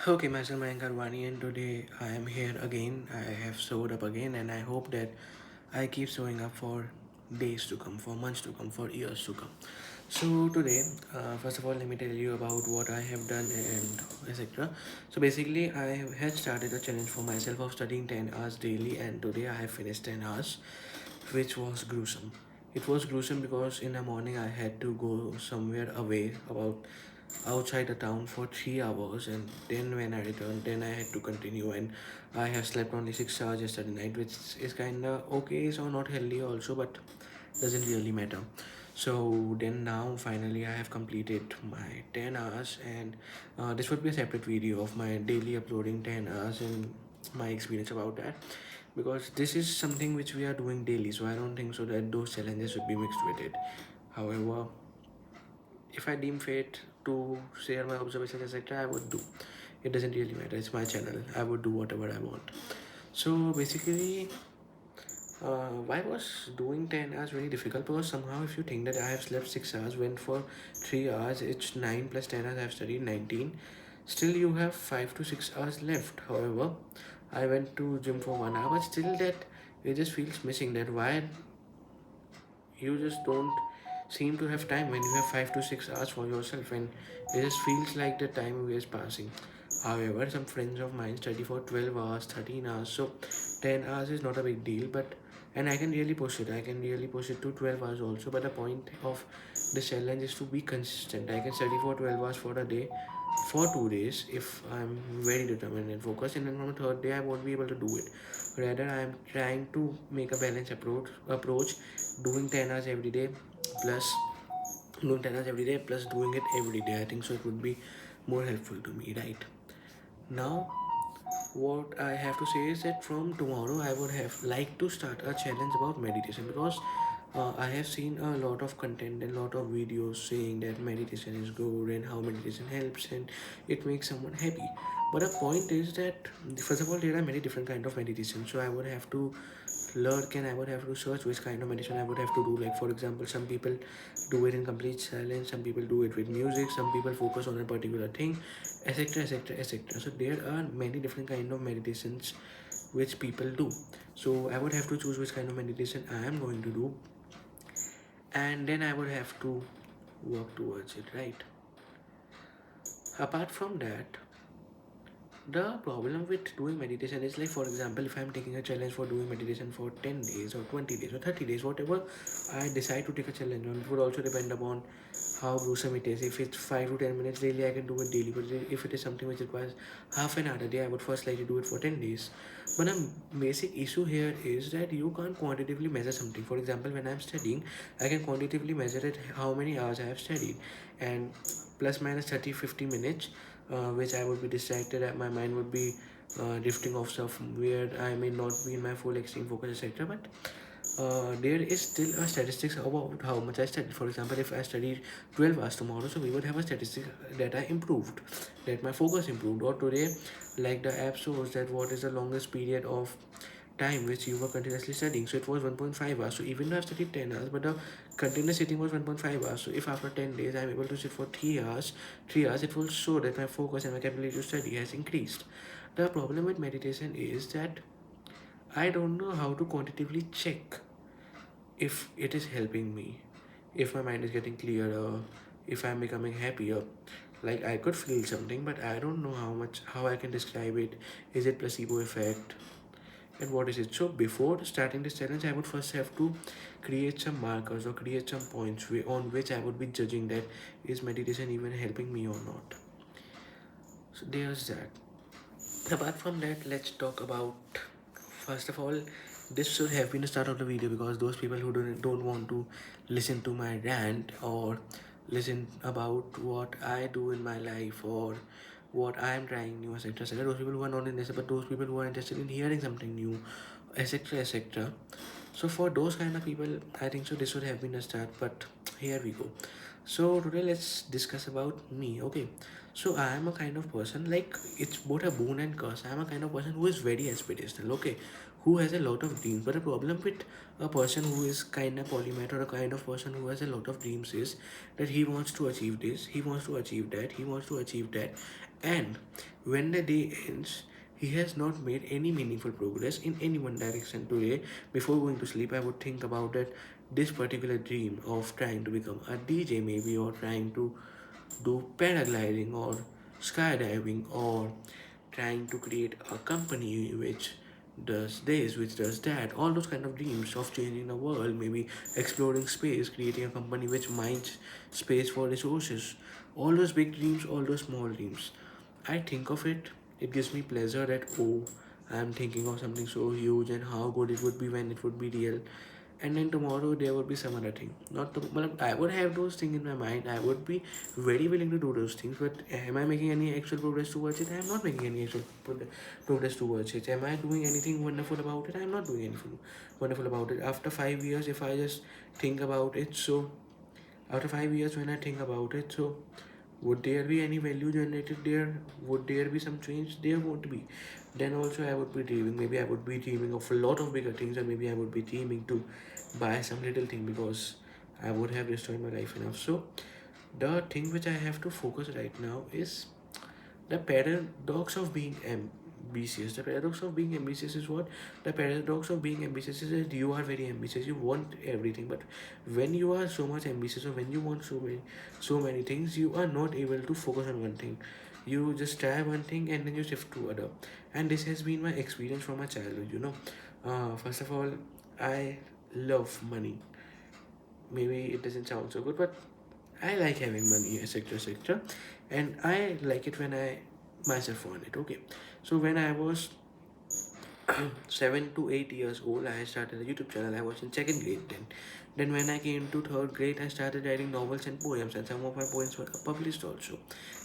Okay, myself Mayank Arwani, and today I am here again. I have showed up again, and I hope that I keep showing up for days to come, for months to come, for years to come. So today, first of all, let me tell you about what I have done and etc. So basically, I had started a challenge for myself of studying 10 hours daily, and today I have finished 10 hours, which was gruesome. It was gruesome because in the morning I had to go somewhere away about outside the town for 3 hours, and then when I returned, then I had to continue, and I have slept only 6 hours yesterday night, which is kinda okay, so not healthy also, but doesn't really matter. So then now finally I have completed my 10 hours, and this would be a separate video of my daily uploading 10 hours and my experience about that, because this is something which we are doing daily, so I don't think so that those challenges should be mixed with it. However, if I deem fit to share my observations, etc., I would do. It doesn't really matter. It's my channel. I would do whatever I want. So basically, why was doing 10 hours very difficult? Because somehow, if you think that I have slept 6 hours, went for 3 hours, it's 9 plus 10 hours, I have studied 19. Still, you have 5 to 6 hours left. However, I went to gym for 1 hour, but still, that it just feels missing. That why you just don't seem to have time when you have 5 to 6 hours for yourself, and it just feels like the time is passing. However, some friends of mine study for 12 hours, 13 hours, so 10 hours is not a big deal, but and I can really push it. I can really push it to 12 hours also, but the point of this challenge is to be consistent. I can study for 12 hours for a day for 2 days if I'm very determined and focused, and then on the third day I won't be able to do it. Rather, I am trying to make a balanced approach, doing 10 hours every day plus doing 10 hours every day plus doing it every day. I think so it would be more helpful to me, right? Now, what I have to say is that from tomorrow I would have liked to start a challenge about meditation, because I have seen a lot of content and a lot of videos saying that meditation is good and how meditation helps and it makes someone happy. But the point is that first of all, there are many different kind of meditation, so I would have to lurk and I would have to search which kind of meditation I would have to do. Like for example, some people do it in complete silence, some people do it with music, some people focus on a particular thing, etc, etc, etc. So there are many different kind of meditations which people do. So I would have to choose which kind of meditation I am going to do, and then I would have to work towards it, right? Apart from that, the problem with doing meditation is, like for example, if I'm taking a challenge for doing meditation for 10 days or 20 days or 30 days, whatever I decide to take a challenge on, it would also depend upon how gruesome it is. If it's 5 to 10 minutes daily, I can do it daily, but if it is something which requires half an hour a day, I would first like to do it for 10 days. But a basic issue here is that you can't quantitatively measure something. For example, when I'm studying, I can quantitatively measure it how many hours I have studied, and plus minus 30 50 minutes, which I would be distracted, my mind would be drifting off stuff where I may not be in my full extreme focus, etc. But there is still a statistics about how much I studied. For example, if I studied 12 hours tomorrow, so we would have a statistic that I improved, that my focus improved. Or today, like the app shows that what is the longest period of time which you were continuously studying. So it was 1.5 hours. So even though I've studied 10 hours, but the continuous sitting was 1.5 hours. So if after 10 days I'm able to sit for 3 hours, it will show that my focus and my capability to study has increased. The problem with meditation is that I don't know how to quantitatively check if it is helping me, if my mind is getting clearer, if I'm becoming happier. Like I could feel something, but I don't know how I can describe it. Is it placebo effect? And what is it? So before starting this challenge, I would first have to create some markers or create some points on which I would be judging that is meditation even helping me or not. So there's that. Apart from that, let's talk about, first of all, this should have been the start of the video, because those people who don't want to listen to my rant or listen about what I do in my life or what I am trying new, etc, etc, those people who are not interested, but those people who are interested in hearing something new, etc, etc. So for those kind of people, I think so this should have been a start, but here we go. So today let's discuss about me. Okay, so I am a kind of person, like it's both a boon and curse. I am a kind of person who is very aspirational, okay, who has a lot of dreams. But the problem with a person who is kind of polymath, or a kind of person who has a lot of dreams, is that he wants to achieve this, he wants to achieve that, he wants to achieve that, And when the day ends, he has not made any meaningful progress in any one direction. Today, before going to sleep, I would think about that this particular dream of trying to become a DJ, maybe, or trying to do paragliding or skydiving, or trying to create a company which does this, which does that, all those kind of dreams of changing the world, maybe exploring space, creating a company which mines space for resources, all those big dreams, all those small dreams. I think of it, it gives me pleasure that, oh, I'm thinking of something so huge and how good it would be when it would be real. And then tomorrow there would be some other thing. Not the, well, I would have those things in my mind. I would be very willing to do those things. But am I making any actual progress towards it? I am not making any actual progress towards it. Am I doing anything wonderful about it? I am not doing anything wonderful about it. After 5 years, if I just think about it, so after 5 years, when I think about it, so would there be any value generated there? Would there be some change? There won't be. Then also I would be dreaming. Maybe I would be dreaming of a lot of bigger things, or maybe I would be dreaming to buy some little thing because I would have destroyed my life enough. So the thing which I have to focus right now is the paradox of being ambitious. The paradox of being ambitious is what? The paradox of being ambitious is that you are very ambitious. You want everything, but when you are so much ambitious, or when you want so many things, you are not able to focus on one thing. You just try one thing and then you shift to other. And this has been my experience from my childhood. First of all, I love money. Maybe it doesn't sound so good, but I like having money, etc., etc., and I like it when I myself want it. Okay, so when I was 7 to 8 years old, I started a YouTube channel. I was in second grade then. Then when I came to third grade, I started writing novels and poems, and some of my poems were published also.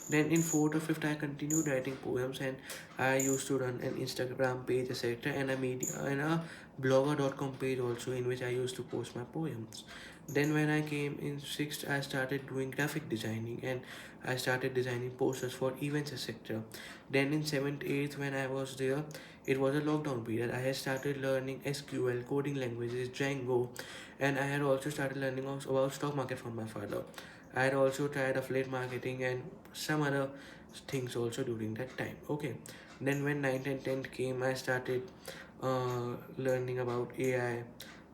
Then in fourth or fifth, I continued writing poems, and I used to run an Instagram page, etc., and a media and a blogger.com page also, in which I used to post my poems. Then when I came in sixth, I started doing graphic designing, and I started designing posters for events, etc. Then in seventh, eighth, when I was there, it was a lockdown period. I had started learning SQL, coding languages, Django, and I had also started learning about stock market from my father. I had also tried affiliate marketing and some other things also during that time. Okay, then when 9th and 10th came, I started learning about AI.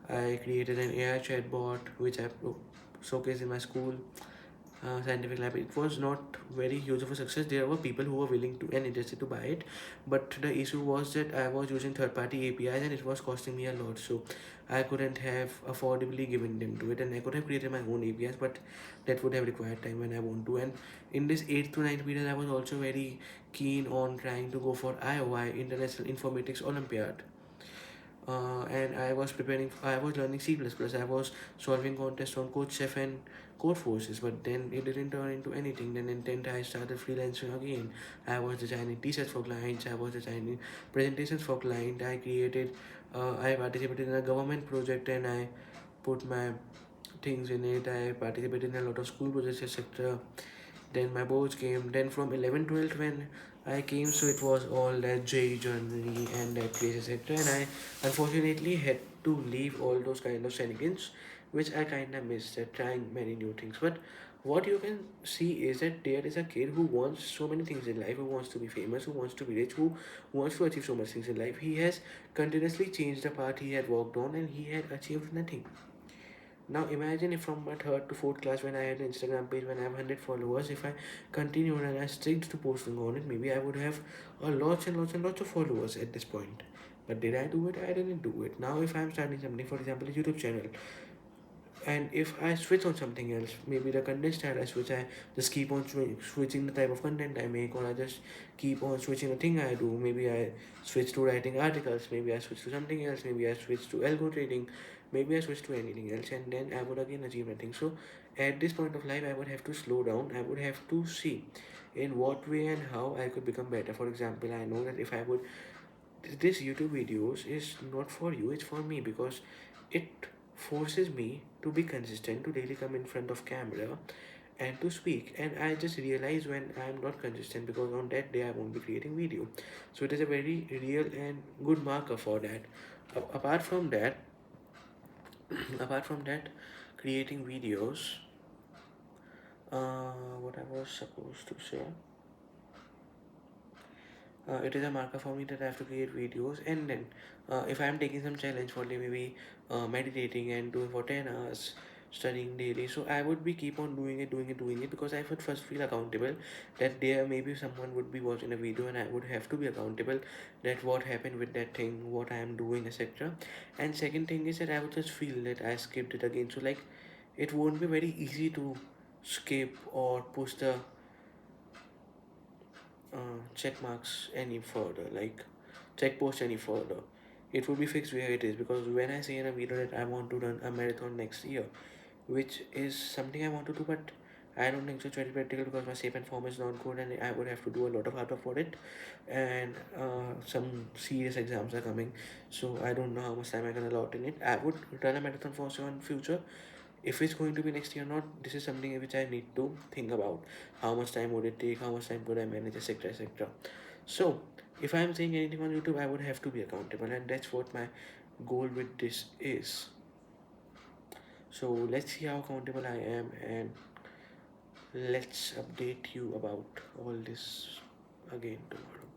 I created an AI chatbot which I showcased in my school scientific lab. It was not very huge of a success. There were people who were willing to and interested to buy it, but the issue was that I was using third-party APIs and it was costing me a lot. So I couldn't have affordably given them to it, and I could have created my own APIs, but that would have required time when I want to. And in this 8th to 9th period, I was also very keen on trying to go for IOI, International Informatics Olympiad, and I was preparing. I was learning C++. I was solving contests on Code Chef and Code Forces, but then it didn't turn into anything. Then in 10th, I started freelancing again. I was designing t-shirts for clients. I was designing presentations for clients. I participated in a government project, and I put my things in it. I participated in a lot of school projects, etc. Then my boards came. Then from 11, 12, when I came, so it was all that J journey and that place, etc. And I unfortunately had to leave all those kind of shenanigans, which I kind of missed at trying many new things. But what you can see is that there is a kid who wants so many things in life, who wants to be famous, who wants to be rich, who wants to achieve so much things in life. He has continuously changed the path he had walked on, and he had achieved nothing. Now imagine if from my third to fourth class, when I had an Instagram page, when I have 100 followers, if I continued and I stick to posting on it, maybe I would have a lots and lots and lots of followers at this point. But did I do it? I didn't do it. Now if I'm starting something, for example, a YouTube channel, and if I switch on something else, maybe the content style I switch, I just keep on switching the type of content I make, or I just keep on switching the thing I do. Maybe I switch to writing articles, maybe I switch to something else, maybe I switch to algo trading, maybe I switch to anything else, and then I would again achieve nothing. So at this point of life, I would have to slow down. I would have to see in what way and how I could become better. For example, I know that if I would, this YouTube videos is not for you, it's for me, because it forces me to be consistent, to daily come in front of camera and to speak. And I just realize when I'm not consistent, because on that day I won't be creating video. So it is a very real and good marker for that. Apart from that, apart from that, creating videos, what I was supposed to say. it is a marker for me that I have to create videos. And then if I am taking some challenge for maybe meditating and doing for 10 hours, studying daily, so I would be keep on doing it because I would first feel accountable that there maybe someone would be watching a video and I would have to be accountable that what happened with that thing, what I am doing, etc. And second thing is that I would just feel that I skipped it again. So like it won't be very easy to skip or push the check marks any further, like check post any further. It will be fixed where it is because when I say in a video that I want to run a marathon next year, which is something I want to do, but I don't think so it's very practical because my shape and form is not good and I would have to do a lot of hard work for it. And some serious exams are coming, so I don't know how much time I can allot in it. I would run a marathon for sure in future. If it's going to be next year or not, this is something which I need to think about. How much time would it take? How much time could I manage, etc., etc. So, if I'm saying anything on YouTube, I would have to be accountable, and that's what my goal with this is. So, let's see how accountable I am, and let's update you about all this again tomorrow.